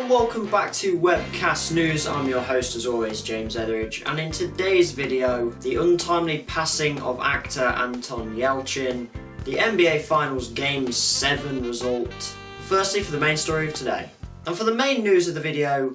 and welcome back to Webcast News. I'm your host as always, James Etheridge, and in today's video, the untimely passing of actor Anton Yelchin, the NBA Finals Game 7 result. Firstly, for the main story of today. And for the main news of the video,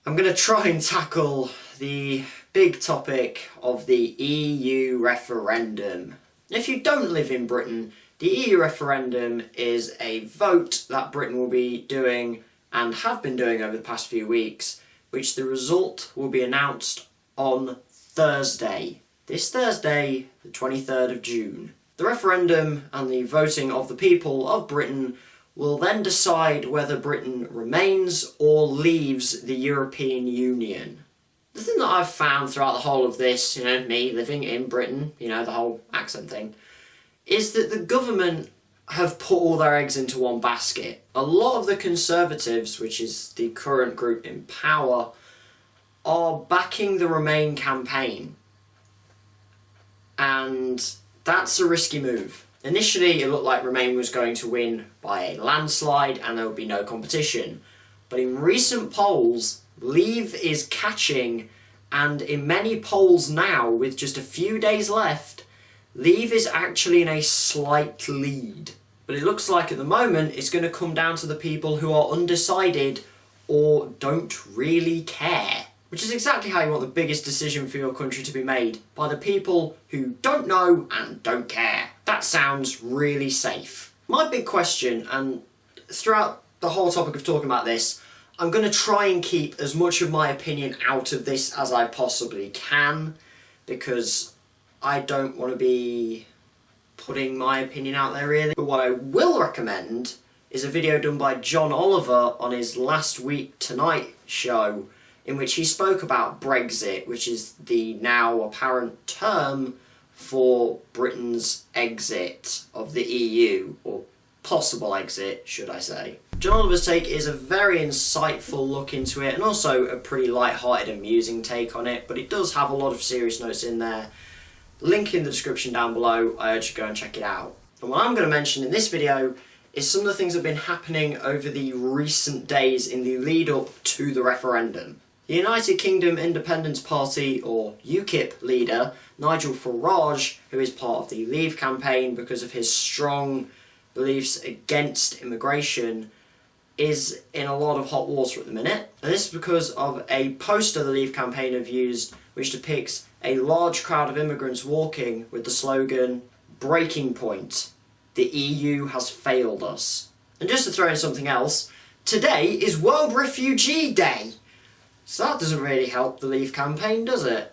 I'm going to try and tackle the big topic of the EU referendum. If you don't live in Britain, the EU referendum is a vote that Britain will be doing and have been doing over the past few weeks, which the result will be announced on Thursday. This Thursday, the 23rd of June. The referendum and the voting of the people of Britain will then decide whether Britain remains or leaves the European Union. The thing that I've found throughout the whole of this, me living in Britain, the whole accent thing, is that the government have put all their eggs into one basket. A lot of the Conservatives, which is the current group in power, are backing the Remain campaign. And that's a risky move. Initially, it looked like Remain was going to win by a landslide and there would be no competition. But in recent polls, Leave is catching, and in many polls now, with just a few days left, Leave is actually in a slight lead. But it looks like at the moment it's going to come down to the people who are undecided or don't really care. Which is exactly how you want the biggest decision for your country to be made. By the people who don't know and don't care. That sounds really safe. My big question, and throughout the whole topic of talking about this, I'm going to try and keep as much of my opinion out of this as I possibly can, because I don't want to be putting my opinion out there really. But what I will recommend is a video done by John Oliver on his Last Week Tonight show, in which he spoke about Brexit, which is the now apparent term for Britain's exit of the EU, or possible exit, should I say. John Oliver's take is a very insightful look into it, and also a pretty light-hearted, amusing take on it, but it does have a lot of serious notes in there. Link in the description down below, I urge you to go and check it out. And what I'm going to mention in this video is some of the things that have been happening over the recent days in the lead up to the referendum. The United Kingdom Independence Party, or UKIP leader, Nigel Farage, who is part of the Leave campaign because of his strong beliefs against immigration, is in a lot of hot water at the minute. And this is because of a poster the Leave campaign have used which depicts a large crowd of immigrants walking with the slogan, "Breaking point, the EU has failed us." And just to throw in something else, today is World Refugee Day. So that doesn't really help the Leave campaign, does it?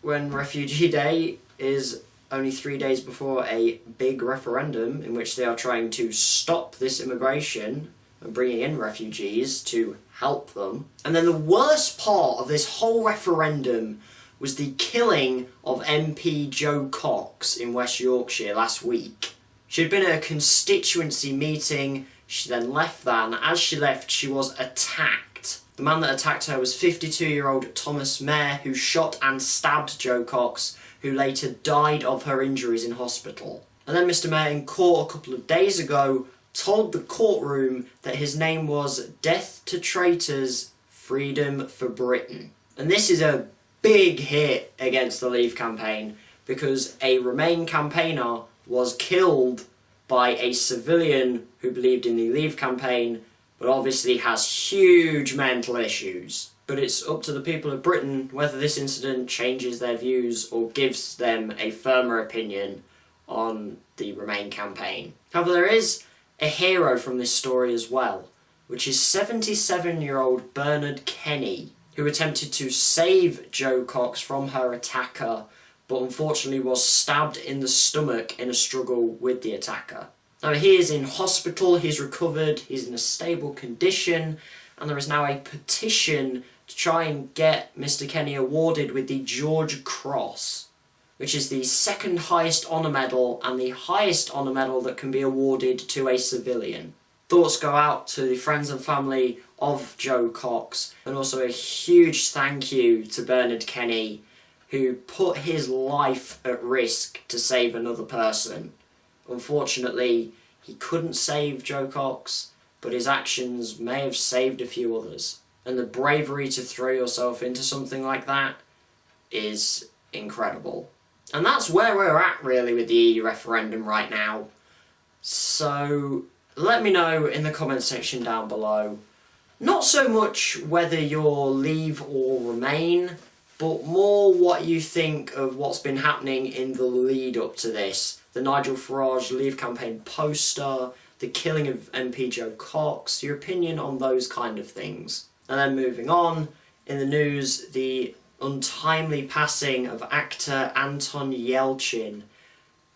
When Refugee Day is only 3 days before a big referendum in which they are trying to stop this immigration and bringing in refugees to help them. And then the worst part of this whole referendum was the killing of MP Jo Cox in West Yorkshire last week. She had been at a constituency meeting, she then left that, and as she left she was attacked. The man that attacked her was 52-year-old Thomas Mayer, who shot and stabbed Jo Cox, who later died of her injuries in hospital. And then Mr. Mayer in court a couple of days ago told the courtroom that his name was Death to Traitors, Freedom for Britain. And this is a big hit against the Leave campaign, because a Remain campaigner was killed by a civilian who believed in the Leave campaign, but obviously has huge mental issues. But it's up to the people of Britain whether this incident changes their views or gives them a firmer opinion on the Remain campaign. However, there is a hero from this story as well, which is 77-year-old Bernard Kenny, who attempted to save Jo Cox from her attacker, but unfortunately was stabbed in the stomach in a struggle with the attacker. Now he is in hospital, he's recovered, he's in a stable condition, and there is now a petition to try and get Mr. Kenny awarded with the George Cross, which is the second highest honour medal and the highest honour medal that can be awarded to a civilian. Thoughts go out to the friends and family of Jo Cox, and also a huge thank you to Bernard Kenny, who put his life at risk to save another person. Unfortunately, he couldn't save Jo Cox, but his actions may have saved a few others. And the bravery to throw yourself into something like that is incredible. And that's where we're at really with the EU referendum right now. So let me know in the comment section down below, not so much whether you'll leave or remain, but more what you think of what's been happening in the lead up to this. The Nigel Farage Leave campaign poster, the killing of MP Joe Cox, your opinion on those kind of things. And then moving on, in the news, the untimely passing of actor Anton Yelchin,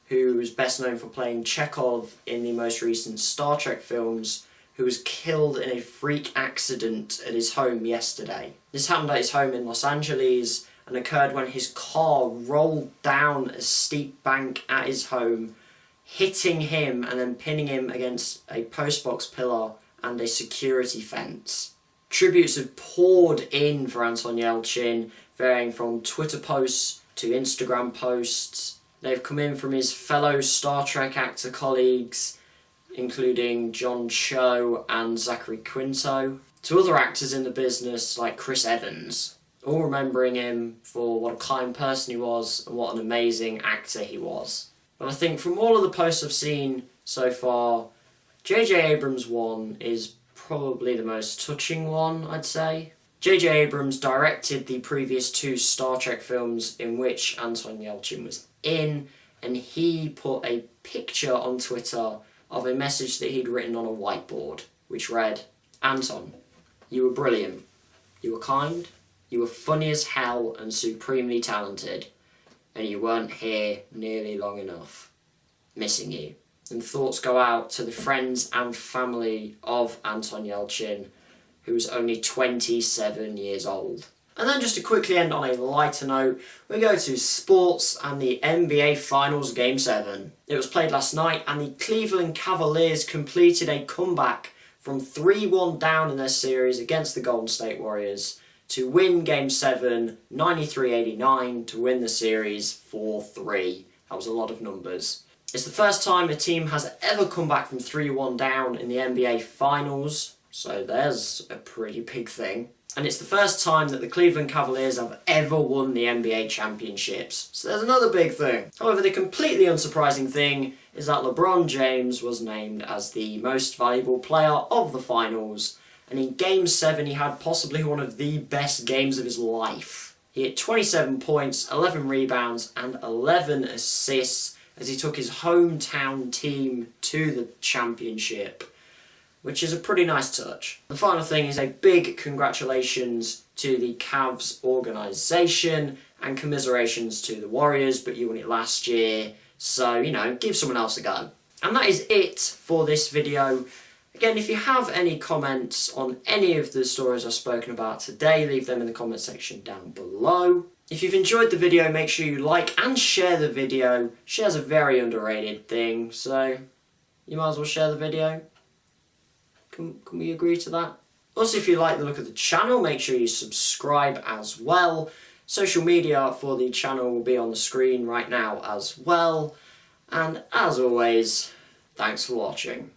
who is best known for playing Chekhov in the most recent Star Trek films, who was killed in a freak accident at his home yesterday. This happened at his home in Los Angeles and occurred when his car rolled down a steep bank at his home, hitting him and then pinning him against a postbox pillar and a security fence. Tributes have poured in for Anton Yelchin, varying from Twitter posts to Instagram posts. They've come in from his fellow Star Trek actor colleagues, including John Cho and Zachary Quinto, to other actors in the business like Chris Evans, all remembering him for what a kind person he was and what an amazing actor he was. But I think from all of the posts I've seen so far, J.J. Abrams' one is probably the most touching one, I'd say. J.J. Abrams directed the previous 2 Star Trek films in which Anton Yelchin was in, and he put a picture on Twitter of a message that he'd written on a whiteboard, which read, "Anton, you were brilliant. You were kind, you were funny as hell and supremely talented, and you weren't here nearly long enough. Missing you." And thoughts go out to the friends and family of Anton Yelchin, who was only 27 years old. And then just to quickly end on a lighter note, we go to sports and the NBA Finals Game 7. It was played last night and the Cleveland Cavaliers completed a comeback from 3-1 down in their series against the Golden State Warriors to win Game 7 93-89 to win the series 4-3. That was a lot of numbers. It's the first time a team has ever come back from 3-1 down in the NBA Finals, so there's a pretty big thing. And it's the first time that the Cleveland Cavaliers have ever won the NBA championships, so there's another big thing. However, the completely unsurprising thing is that LeBron James was named as the most valuable player of the finals, and in Game 7 he had possibly one of the best games of his life. He had 27 points, 11 rebounds and 11 assists as he took his hometown team to the championship, which is a pretty nice touch. The final thing is a big congratulations to the Cavs organisation and commiserations to the Warriors, but you won it last year, so, you know, give someone else a go. And that is it for this video. Again, if you have any comments on any of the stories I've spoken about today, leave them in the comment section down below. If you've enjoyed the video, make sure you like and share the video. Share's a very underrated thing, so you might as well share the video. Can we agree to that? Also, if you like the look of the channel, make sure you subscribe as well. Social media for the channel will be on the screen right now as well. And as always, thanks for watching.